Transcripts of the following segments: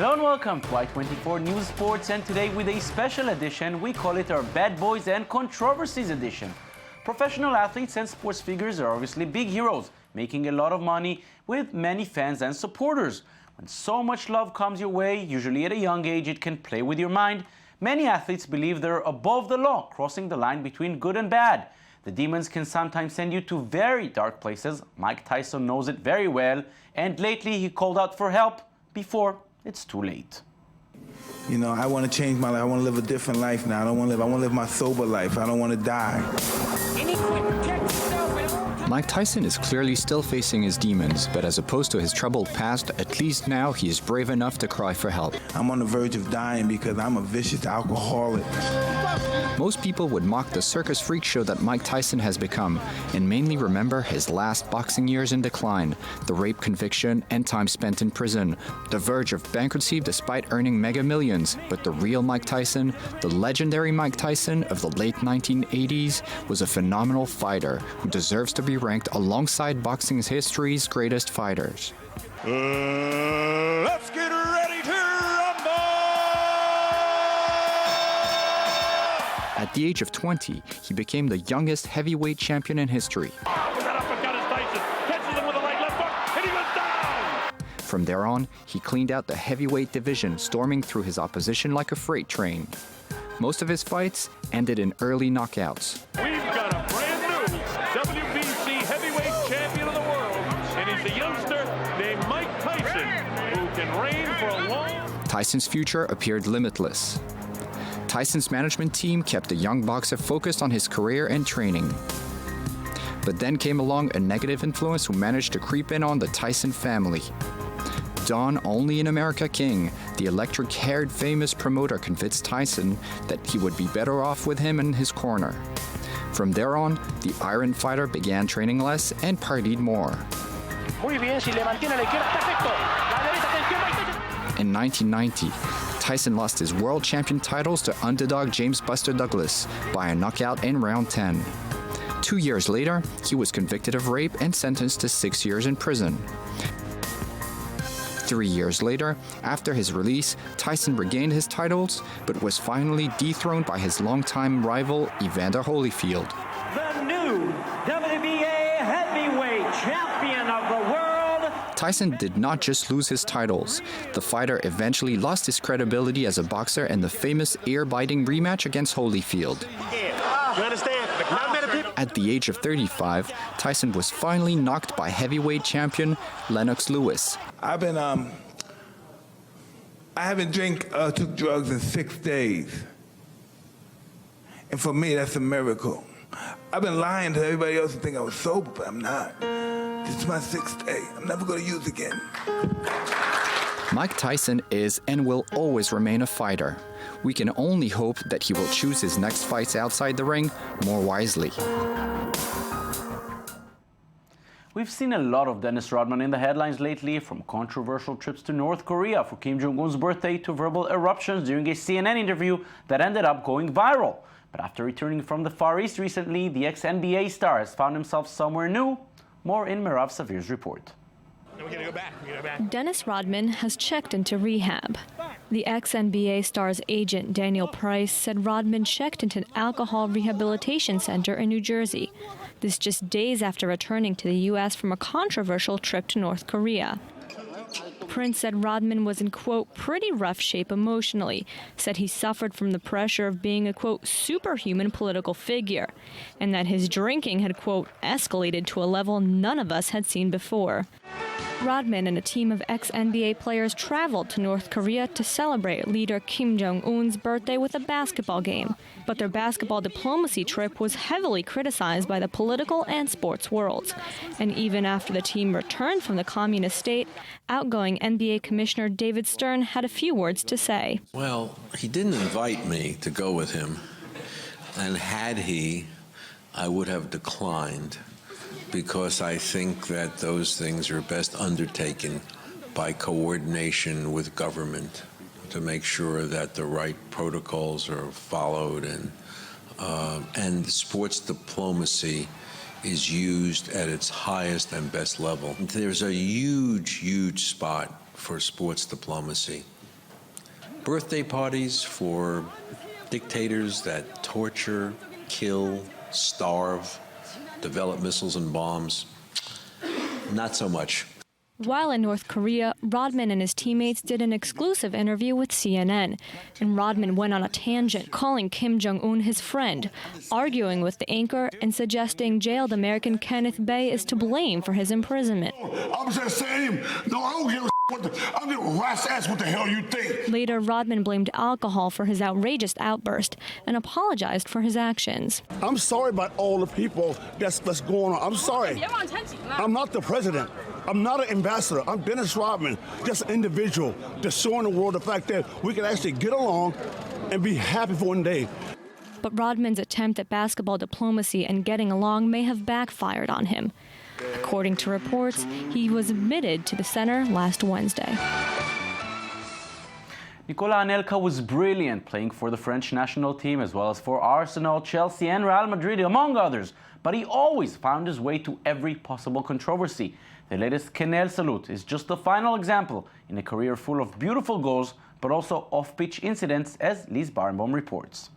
Hello and welcome to I24 News Sports, and today with a special edition, we call it our Bad Boys and Controversies edition. Professional athletes and sports figures are obviously big heroes, making a lot of money with many fans and supporters. When so much love comes your way, usually at a young age, it can play with your mind. Many athletes believe they're above the law, crossing the line between good and bad. The demons can sometimes send you to very dark places. Mike Tyson knows it very well, and lately he called out for help before it's too late. You know, I want to change my life. I want to live a different life now. I want to live my sober life. I don't want to die. Mike Tyson is clearly still facing his demons, but as opposed to his troubled past, at least now he is brave enough to cry for help. I'm on the verge of dying because I'm a vicious alcoholic. Most people would mock the circus freak show that Mike Tyson has become, and mainly remember his last boxing years in decline, the rape conviction and time spent in prison, the verge of bankruptcy despite earning mega millions. But the real Mike Tyson, the legendary Mike Tyson of the late 1980s, was a phenomenal fighter who deserves to be ranked alongside boxing's history's greatest fighters. Let's get ready to rumble! At the age of 20, he became the youngest heavyweight champion in history. From there on, he cleaned out the heavyweight division, storming through his opposition like a freight train. Most of his fights ended in early knockouts. We've got a brand new WBC heavyweight champion of the world, and he's a youngster named Mike Tyson, who can reign for a long... Tyson's future appeared limitless. Tyson's management team kept the young boxer focused on his career and training. But then came along a negative influence who managed to creep in on the Tyson family. Don Only in America King, the electric-haired famous promoter, convinced Tyson that he would be better off with him in his corner. From there on, the Iron Fighter began training less and partied more. In 1990, Tyson lost his world champion titles to underdog James "Buster" Douglas by a knockout in round 10. 2 years later, he was convicted of rape and sentenced to 6 years in prison. 3 years later, after his release, Tyson regained his titles, but was finally dethroned by his longtime rival, Evander Holyfield. The new WBA heavyweight champion of the world. Tyson did not just lose his titles. The fighter eventually lost his credibility as a boxer in the famous ear-biting rematch against Holyfield. You understand? At the age of 35, Tyson was finally knocked by heavyweight champion Lennox Lewis. I haven't took drugs in 6 days. And for me, that's a miracle. I've been lying to everybody else and think I was sober, but I'm not. This is my 6th day. I'm never going to use again. Mike Tyson is and will always remain a fighter. We can only hope that he will choose his next fights outside the ring more wisely. We've seen a lot of Dennis Rodman in the headlines lately, from controversial trips to North Korea for Kim Jong-un's birthday to verbal eruptions during a CNN interview that ended up going viral. But after returning from the Far East recently, the ex-NBA star has found himself somewhere new. More in Merav Savir's report. Dennis Rodman has checked into rehab. The ex-NBA star's agent, Daniel Price, said Rodman checked into an alcohol rehabilitation center in New Jersey. This just days after returning to the U.S. from a controversial trip to North Korea. Prince said Rodman was in, quote, pretty rough shape emotionally, said he suffered from the pressure of being a, quote, superhuman political figure, and that his drinking had, quote, escalated to a level none of us had seen before. Rodman and a team of ex-NBA players traveled to North Korea to celebrate leader Kim Jong-un's birthday with a basketball game. But their basketball diplomacy trip was heavily criticized by the political and sports worlds. And even after the team returned from the communist state, outgoing NBA Commissioner David Stern had a few words to say. Well, he didn't invite me to go with him, and had he, I would have declined, because I think that those things are best undertaken by coordination with government to make sure that the right protocols are followed, and sports diplomacy is used at its highest and best level. There's a huge, huge spot for sports diplomacy birthday parties for dictators that torture, kill, starve, develop missiles and bombs. Not so much. While in North Korea, Rodman and his teammates did an exclusive interview with CNN. And Rodman went on a tangent, calling Kim Jong-un his friend, arguing with the anchor and suggesting jailed American Kenneth Bae is to blame for his imprisonment. I'm just saying, no, I don't give a I don't give a rat's ass what the hell you think. Later, Rodman blamed alcohol for his outrageous outburst and apologized for his actions. I'm sorry about all the people that's going on. I'm sorry. I'm not the president. I'm not an ambassador. I'm Dennis Rodman, just an individual, just showing the world the fact that we can actually get along and be happy for one day. But Rodman's attempt at basketball diplomacy and getting along may have backfired on him. According to reports, he was admitted to the center last Wednesday. Nicolas Anelka was brilliant playing for the French national team as well as for Arsenal, Chelsea and Real Madrid, among others. But he always found his way to every possible controversy. The latest Quenelle salute is just the final example in a career full of beautiful goals, but also off-pitch incidents, as Lise Barenbaum reports.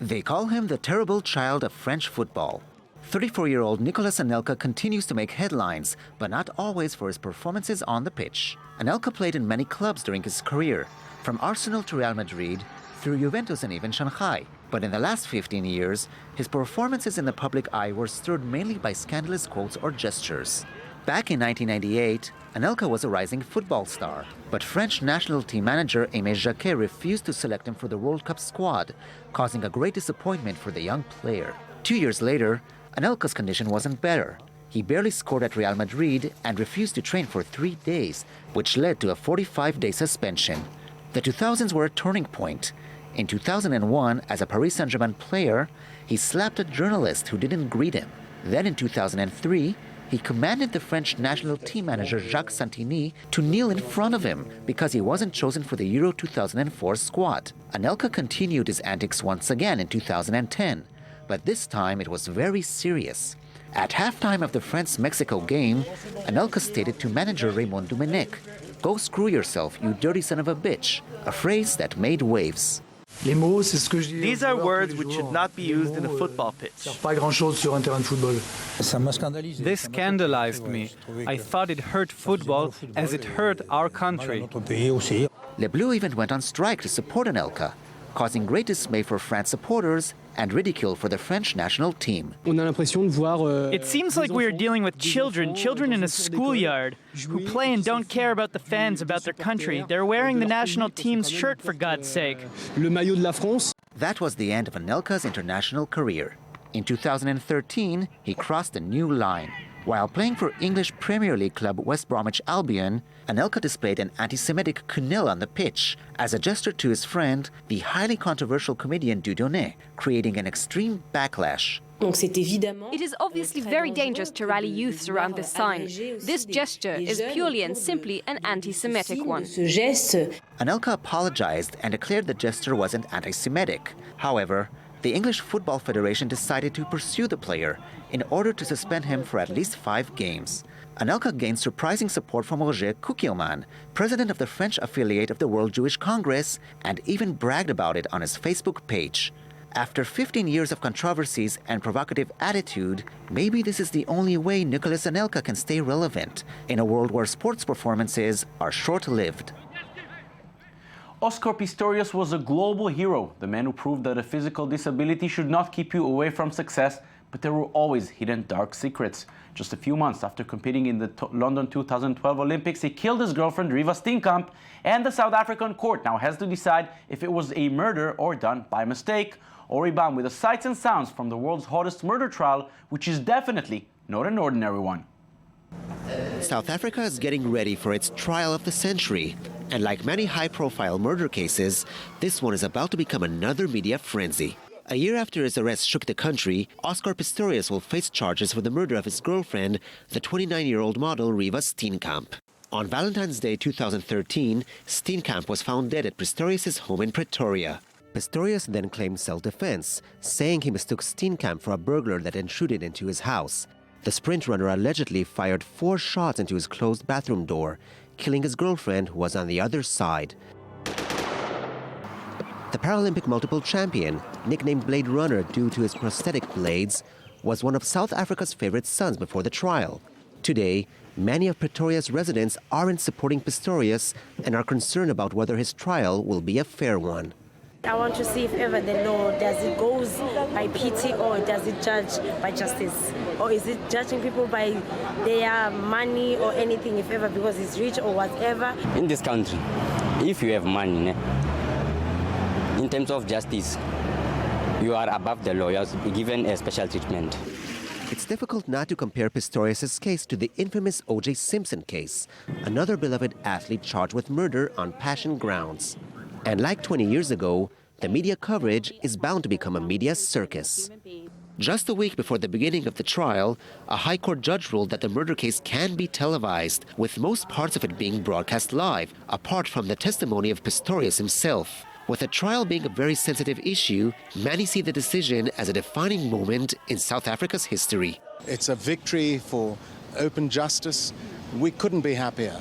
They call him the terrible child of French football. 34-year-old Nicolas Anelka continues to make headlines, but not always for his performances on the pitch. Anelka played in many clubs during his career, from Arsenal to Real Madrid, through Juventus and even Shanghai. But in the last 15 years, his performances in the public eye were stirred mainly by scandalous quotes or gestures. Back in 1998, Anelka was a rising football star, but French national team manager Aimé Jacquet refused to select him for the World Cup squad, causing a great disappointment for the young player. 2 years later, Anelka's condition wasn't better. He barely scored at Real Madrid and refused to train for 3 days, which led to a 45-day suspension. The 2000s were a turning point. In 2001, as a Paris Saint-Germain player, he slapped a journalist who didn't greet him. Then in 2003, he commanded the French national team manager Jacques Santini to kneel in front of him because he wasn't chosen for the Euro 2004 squad. Anelka continued his antics once again in 2010. But this time it was very serious. At halftime of the France-Mexico game, Anelka stated to manager Raymond Domenech, "Go screw yourself, you dirty son of a bitch," a phrase that made waves. These are words which should not be used in a football pitch. This scandalized me. I thought it hurt football as it hurt our country. Les Bleus even went on strike to support Anelka, causing great dismay for France supporters and ridicule for the French national team. It seems like we are dealing with children in a schoolyard, who play and don't care about the fans, about their country. They're wearing the national team's shirt, for God's sake. That was the end of Anelka's international career. In 2013, he crossed a new line. While playing for English Premier League club West Bromwich Albion, Anelka displayed an anti-Semitic quenelle on the pitch as a gesture to his friend, the highly controversial comedian Dieudonné, creating an extreme backlash. It is obviously very dangerous to rally youths around this sign. This gesture is purely and simply an anti-Semitic one. Anelka apologized and declared the gesture wasn't anti-Semitic. However, the English Football Federation decided to pursue the player in order to suspend him for at least 5 games. Anelka gained surprising support from Roger Kukielman, president of the French affiliate of the World Jewish Congress, and even bragged about it on his Facebook page. After 15 years of controversies and provocative attitude, maybe this is the only way Nicolas Anelka can stay relevant in a world where sports performances are short-lived. Oscar Pistorius was a global hero, the man who proved that a physical disability should not keep you away from success, but there were always hidden dark secrets. Just a few months after competing in the London 2012 Olympics, he killed his girlfriend Riva Steenkamp, and the South African court now has to decide if it was a murder or done by mistake. Ori Bam with the sights and sounds from the world's hottest murder trial, which is definitely not an ordinary one. South Africa is getting ready for its trial of the century. And like many high-profile murder cases, this one is about to become another media frenzy. A year after his arrest shook the country, Oscar Pistorius will face charges for the murder of his girlfriend, the 29-year-old model Riva Steenkamp. On Valentine's Day 2013, Steenkamp was found dead at Pistorius' home in Pretoria. Pistorius then claimed self-defense, saying he mistook Steenkamp for a burglar that intruded into his house. The sprint runner allegedly fired 4 shots into his closed bathroom door, killing his girlfriend who was on the other side. The Paralympic multiple champion, nicknamed Blade Runner due to his prosthetic blades, was one of South Africa's favorite sons before the trial. Today, many of Pretoria's residents aren't supporting Pistorius and are concerned about whether his trial will be a fair one. I want to see if ever the law, does it goes by pity or does it judge by justice? Or is it judging people by their money or anything, if ever, because he's rich or whatever? In this country, if you have money, in terms of justice, you are above the law, you are given a special treatment. It's difficult not to compare Pistorius' case to the infamous O.J. Simpson case, another beloved athlete charged with murder on passion grounds. And like 20 years ago, the media coverage is bound to become a media circus. Just a week before the beginning of the trial, a High Court judge ruled that the murder case can be televised, with most parts of it being broadcast live, apart from the testimony of Pistorius himself. With the trial being a very sensitive issue, many see the decision as a defining moment in South Africa's history. It's a victory for open justice. We couldn't be happier.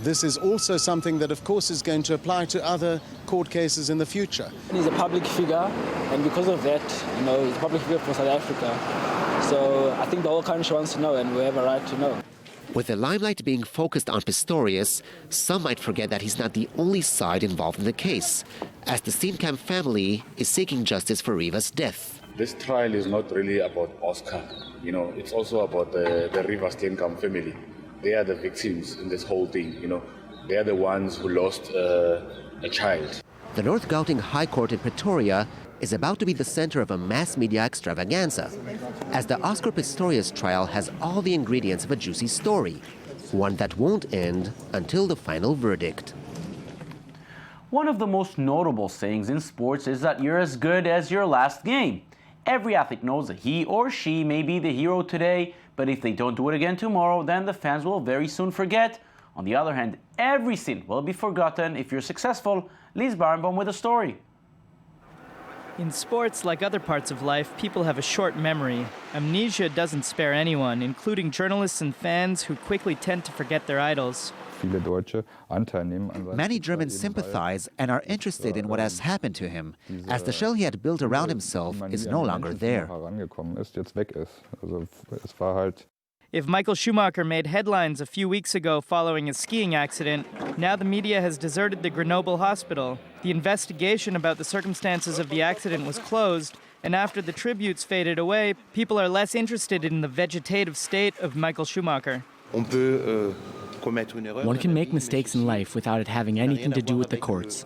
This is also something that, of course, is going to apply to other court cases in the future. He's a public figure, and because of that, he's a public figure for South Africa. So I think the whole country wants to know, and we have a right to know. With the limelight being focused on Pistorius, some might forget that he's not the only side involved in the case, as the Steenkamp family is seeking justice for Riva's death. This trial is not really about Oscar. It's also about the Riva Steenkamp family. They are the victims in this whole thing. They are the ones who lost a child. The North Gauteng High Court in Pretoria is about to be the center of a mass media extravaganza, as the Oscar Pistorius trial has all the ingredients of a juicy story, one that won't end until the final verdict. One of the most notable sayings in sports is that you're as good as your last game. Every athlete knows that he or she may be the hero today, but if they don't do it again tomorrow, then the fans will very soon forget. On the other hand, every sin will be forgotten if you're successful. Liz Barenbaum with a story. In sports, like other parts of life, people have a short memory. Amnesia doesn't spare anyone, including journalists and fans who quickly tend to forget their idols. Many Germans sympathize and are interested in what has happened to him, as the shell he had built around himself is no longer there. If Michael Schumacher made headlines a few weeks ago following a skiing accident, now the media has deserted the Grenoble hospital. The investigation about the circumstances of the accident was closed, and after the tributes faded away, people are less interested in the vegetative state of Michael Schumacher. One can make mistakes in life without it having anything to do with the courts.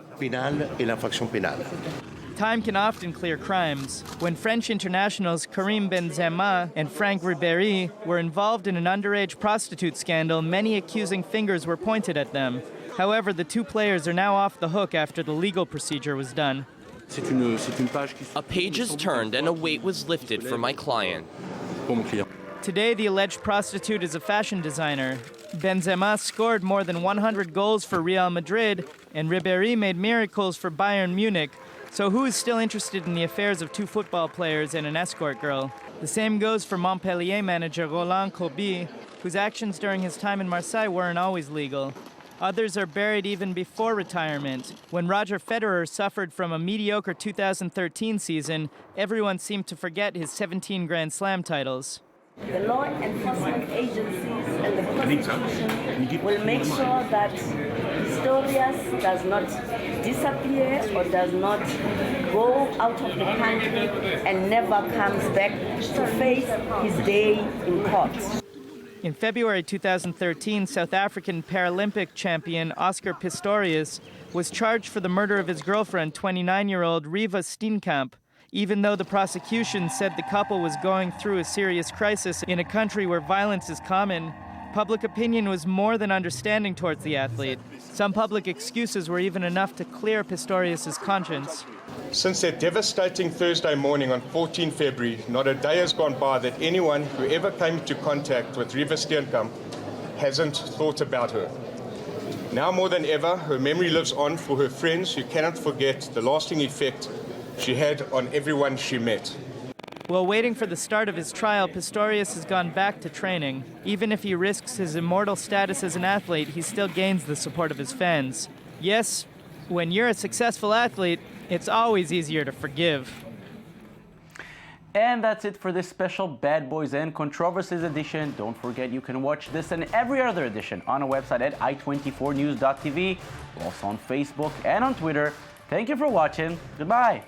Time can often clear crimes. When French internationals Karim Benzema and Franck Ribéry were involved in an underage prostitute scandal, many accusing fingers were pointed at them. However, the two players are now off the hook after the legal procedure was done. A page is turned and a weight was lifted for my client. Today, the alleged prostitute is a fashion designer. Benzema scored more than 100 goals for Real Madrid, and Ribéry made miracles for Bayern Munich. So who is still interested in the affairs of two football players and an escort girl? The same goes for Montpellier manager Roland Courbis, whose actions during his time in Marseille weren't always legal. Others are buried even before retirement. When Roger Federer suffered from a mediocre 2013 season, everyone seemed to forget his 17 Grand Slam titles. The law enforcement agencies and the prosecution will make sure that Pistorius does not disappear or does not go out of the country and never comes back to face his day in court. In February 2013, South African Paralympic champion Oscar Pistorius was charged for the murder of his girlfriend, 29-year-old Riva Steenkamp. Even though the prosecution said the couple was going through a serious crisis in a country where violence is common, public opinion was more than understanding towards the athlete. Some public excuses were even enough to clear Pistorius' conscience. Since that devastating Thursday morning on 14 February, not a day has gone by that anyone who ever came into contact with Riva Steenkamp hasn't thought about her. Now more than ever, her memory lives on for her friends who cannot forget the lasting effect she had on everyone she met. While waiting for the start of his trial, Pistorius has gone back to training. Even if he risks his immortal status as an athlete, he still gains the support of his fans. Yes, when you're a successful athlete, it's always easier to forgive. And that's it for this special Bad Boys and Controversies edition. Don't forget you can watch this and every other edition on our website at i24news.tv, also on Facebook and on Twitter. Thank you for watching. Goodbye.